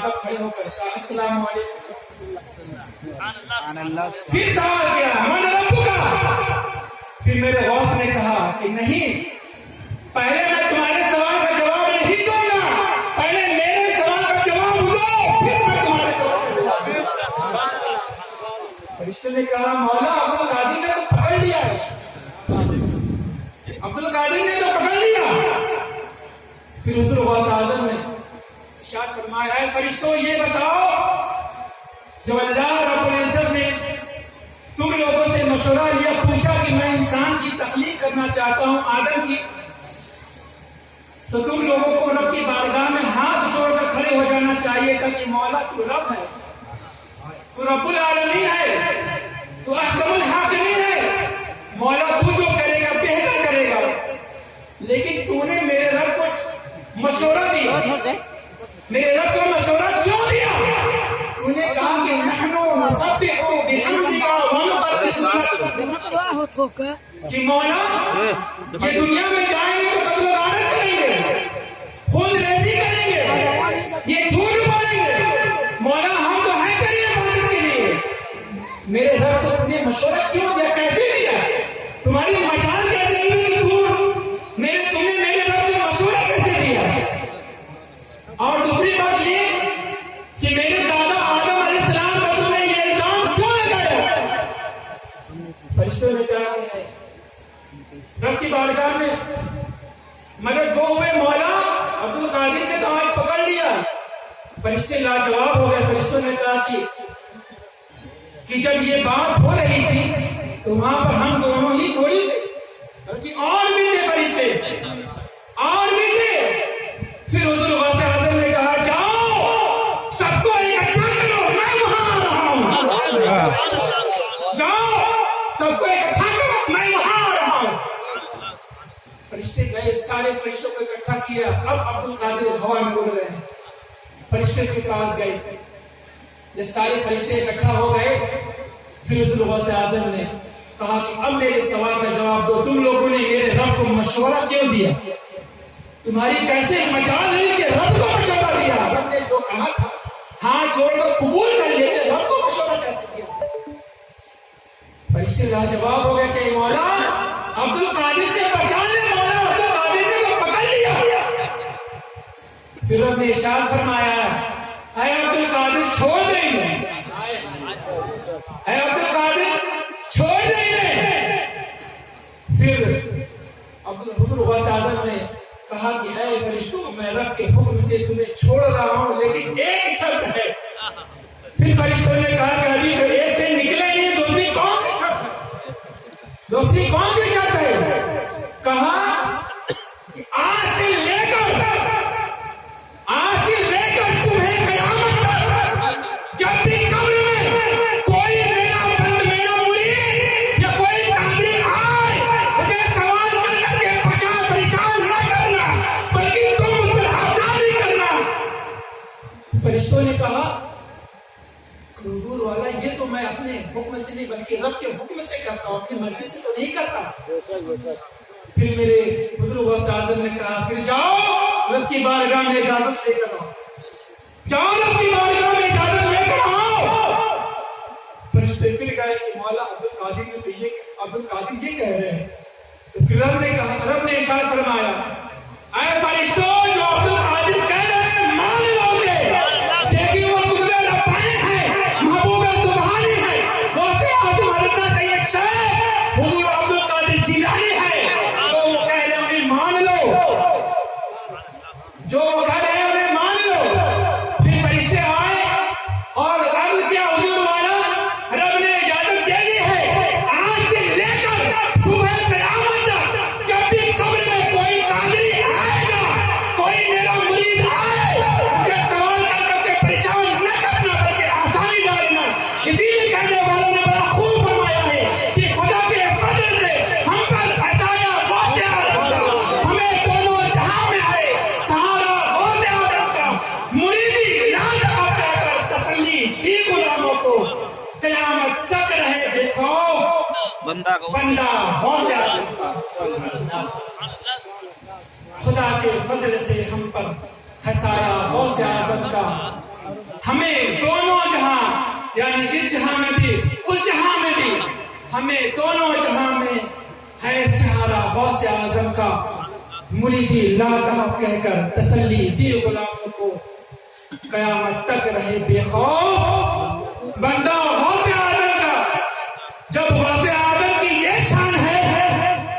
बादब खड़े होकर कहा अस्सलाम वालेकुम। फिर सवाल किया मन रब्बुका। फिर मेरे गौस ने कहा कि नहीं, पहले मैं तुम्हारे सवाल का जवाब नहीं दूंगा, पहले मेरे सवाल का जवाब दो, फिर मैं तुम्हारे सवाल का जवाब दूंगा। फरिश्ते ने कहा मौला अब्दुल कादिर ने तो पकड़ लिया है, अब्दुल कादिर ने तो पकड़ लिया। फिर हुजूर गौस आज़म ने इरशाद फरमाया है फरिश्तों ये बताओ, जब अल्लाह रब्बुल इज्जत ने तुम लोगों से मशवरा लिया, पूछा कि मैं इंसान की तख्लीक करना चाहता हूं आदम की, तो तुम लोगों को रब की बारगाह में हाथ जोड़कर खड़े हो जाना चाहिए था कि मौला तू रब है, तू रब्बुल आलमीन है, तू अहकमुल हाकिमीन है, मौला तू जो करेगा बेहतर करेगा। लेकिन तूने मेरे रब को मशवरा दिया, मेरे रब को मशवरा क्यों दिया? तूने कहा कि नहनु नुसब्बिहु बिहम्दिका व नुक़द्दिसु लक, कि मौला ये दुनिया में जाएंगे तो कत्ल गारत करेंगे, खून रेजी करेंगे, ये झूठ बोलेंगे, मौला हम तो हैं तेरी इबादत के लिए। मेरे रब को तूने मशवरा क्यों दिया, कैसे दिया? तुम्हारी मजाल कैसे हुई कि तुमने मेरे रब को मशवरा कैसे दिया? और दूसरी बात ये कि मेरे दादा आदम अलैहिस्सलाम पर तुमने ये इल्जाम क्यों लगाया? फरिश्तों ने कहा कि रब की बारगाह में मगर दो हुए मौला, अब्दुल कादिर ने तो आज पकड़ लिया। फरिश्ते लाजवाब हो गए। फरिश्तों ने कहा कि जब ये बात हो रही थी तो वहां पर हम दोनों ही थोड़ी थे, बल्कि और भी थे फरिश्ते, और भी थे। फिर हुजूर गौस आज़म ने कहा जाओ सबको इकट्ठा करो, मैं वहां आ रहा हूं, जाओ सबको इकट्ठा करो, मैं वहां आ रहा हूं। फरिश्ते गए, सारे फरिश्तों को इकट्ठा किया। अब अब्दुल कादिर हवा में उड़ रहे हैं, फरिश्ते के पास गए। जब सारे फरिश्ते इकट्ठा हो गए फिर हुजूर गौस आज़म ने कहा कि अब मेरे सवाल का जवाब दो, तुम लोगों ने मेरे रब को मशवरा क्यों दिया? तुम्हारी कैसे मजाल हुई कि रब को मशवरा दिया? रब ने जो कहा था हाथ जोड़कर कबूल कर लेते, रब को मशवरा कैसे दिया? फरिश्ते लाजवाब हो गए कि मौला अब्दुल कादिर से बचा ले, मौला अब्दुल कादिर ने तो पकड़ लिया। फिर रब ने इरशाद फरमाया ऐ अब्दुल कादिर छोड़ दे इन्हें, ऐ अब्दुल कादिर छोड़ दे इन्हें। फिर हुजूर गौस आज़म ने कहा कि ऐ फरिश्तों मैं रब के हुक्म से तुम्हें छोड़ रहा हूं, लेकिन एक शर्त है। फिर फरिश्तों ने कहा कि अभी तो एक से निकले नहीं, दूसरी कौन सी शर्त है? दूसरी कौन सी शर्त है? कहा कि आज से लेकर सुबह कयामत तक जब भी कब्र में कोई मेरा बंद, मेरा मुरीद या कोई कादिर आए, उसे सवाल कर करके परेशान न करना, बल्कि तुम उस पर आसानी करना। फरिश्तों ने कहा हुजूर वाला ये तो मैं अपने हुक्म से नहीं बल्कि रब के हुक्म से करता हूं, अपनी मर्जी से तो नहीं करता। फिर मेरे हुजूर गौस आज़म ने कहा फिर जाओ रब की बारगाह में इजाजत लेकर आओ, जाओ रब की बारगाह में इजाजत लेकर आओ। फरिश्ते फिर गए कि मौला अब्दुल कादिर ने तो अब्दुल कादिर ये कह रहे हैं। तो फिर रब ने इरशाद फरमाया ऐ फरिश्तों जो अब्दुल कादिर कह रहे हैं मान लो उसे, क्योंकि वो कुतुब रब्बानी है, महबूब सुबहानी है, गौसे आज़म हज़रत सैयद शेख हुजूर अब्दुल कादिर जिलानी है। जो वो कह रहे हैं उन्हें मान लो, जो वो कह रहे हैं उन्हें मान लो। फिर फरिश्ते आए और अर्ज़ किया हुजूर वाला रब ने इजाजत दे दी है, आज से लेकर सुबह क़यामत तक जब भी कब्र में कोई कादिर आएगा, कोई मेरा मुरीद आए, उसके सवाल कर करके परेशान न करना बल्कि आसानी डालना। इसीलिए कहने वालों ने बड़ा खूब फरमाया है कि खुदा के फजल से हम पर अताया गौसे आज़म का, हमें दोनों जहां में है सहारा गौसे आज़म का, मुरीदी याद आता कर तसल्ली दी गुलामों को, क़यामत तक रहे बेखौफ बंदा गौसे आज़म का। खुदा के फजल से हम पर हसाया गौसे आज़म का, ہمیں دونوں جہاں یعنی اس جہاں میں بھی اس جہاں میں بھی ہمیں دونوں جہاں میں ہے سہارا غوث اعظم کا مریدی لا تہب کہہ کر تسلی دی غلاموں کو قیامت تک رہے بے خوف بندہ غوث اعظم کا. جب غوث اعظم کی یہ شان ہے,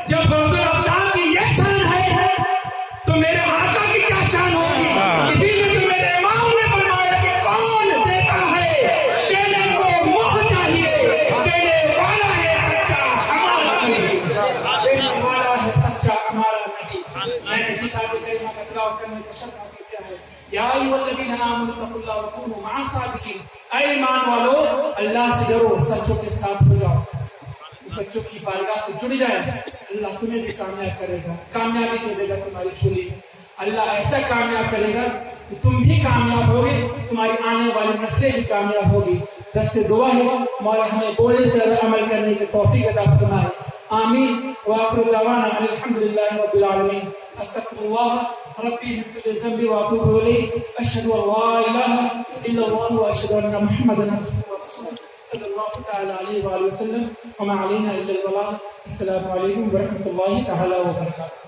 جب غوث الاقدام کی یہ شان ہے, تو میرے آقا کی کیا شان ہوگی. اسی لیے تو میرے امام نے فرمایا کہ کون دیتا ہے دینے کو منہ چاہیے, دینے والا ہے سچا ہمارا نبی, دینے والا ہے سچا ہمارا نبی. میں نے جس آیت کریمہ کا تلاوت کرنے کا شرط حاصل کیا ہے, یا ایھا الذین آمنوا اتقوا اللہ وکونوا مع الصادقین, اے ایمان والو اللہ سے ڈرو, سچوں کے ساتھ ہو جاؤ, سچوں کی بارگاہ سے جڑ جائیں. اللہ تمہیں بھی کامیاب کرے گا, کامیابی دے دے گا تمہاری جھولی میں. اللہ ایسا کامیاب کرے گا کہ تم بھی کامیاب ہوگے, تمہاری آنے والی نسلیں بھی کامیاب ہوگی. رب سے دعا ہے مولا ہمیں بولے سے عمل کرنے کی توفیق عطا فرمائے. آمین. وآخر دعوانا ان الحمد للہ رب العالمین. استغفر اللہ ربی من کل ذنب واتوب الیہ. اشہد ان لا الہ الا اللہ واشہد ان محمدا عبدہ ورسولہ صلی اللہ تعالی علیہ وآلہ وسلم. وما علینا الا البلاغ. السلام علیکم ورحمۃ اللہ تعالی وبرکاتہ.